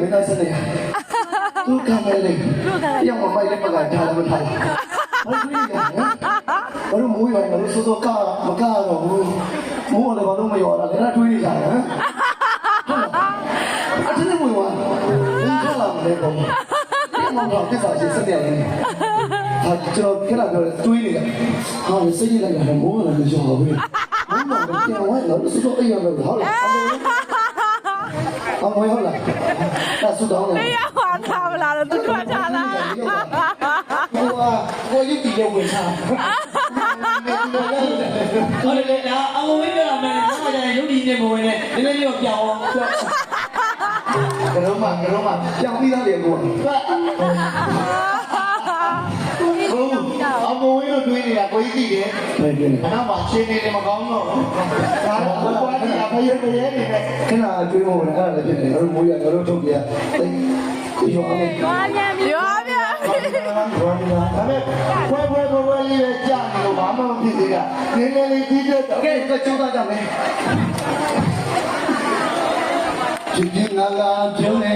မင်းသားစနေသူကမယ်လေရောက်မပိုက်လည်းမကထားလည်းမထားဘာလို့လဲဘာလို့မိုးရွာဘာလို့စိုးစိုးကမကတော့ဘူးမိုးလည်းဘာလို့မရွာတာလဲထွေးနေကြတယ်ဟမ်အချင်းတွေဝင်သွားဘယ်ထလာမလဲပေါ့ဒီမှာတော့ကိစ္စရှိစတဲ့လေဟာကျွန်တော်ခဏပြောတယ်တွေးနေတာဟာစိတ်ကြီးလိုက်တာမိုးလည်းမရွာဘူးမိုးတော့ပြန်ဝင်တော့စိုးစိုးအိမ်ရောက်တော့ဟုတ်လားအမေဟုတ်လားဒါဆူတောင်းတယ် 没有啊，看不来了，都穿上了。我一比较稳差。ဟုတ်တယ်လေဒါအမဝင်းပြောတာမှန်တယ်။ကျွန်တော်ရုပ်ဒီနေမဝင်နဲ့နည်းနည်းလေးတော့ပြောင်းအောင်ပြောင်းကရုံးမပြောင်းပြီးသားတယ်ကိုအမဝင်းတို့တွေးနေတာကိုကြီးကြည့်တယ်ဟုတ်တယ်ခဏမှချင်းနေတယ်မကောင်းတော့ဒါတော့ဘာလဲအဖေရပြရဲနေတယ်ခဏတွေးဖို့လည်းအဲ့ဒါလည်းဖြစ်တယ်တို့မိုးရတို့ထုတ်ပြရောင်းနေ有啊，有啊，有啊。ဒါပေမဲ့ပွဲလေးပဲကြာနေလို့ဘာမှမဖြစ်သေးတာနည်းနည်းလေးကြီးတော့ကဲကြိုးစားကြမယ်ချစ်ချင်းလာလာပြုံးနေ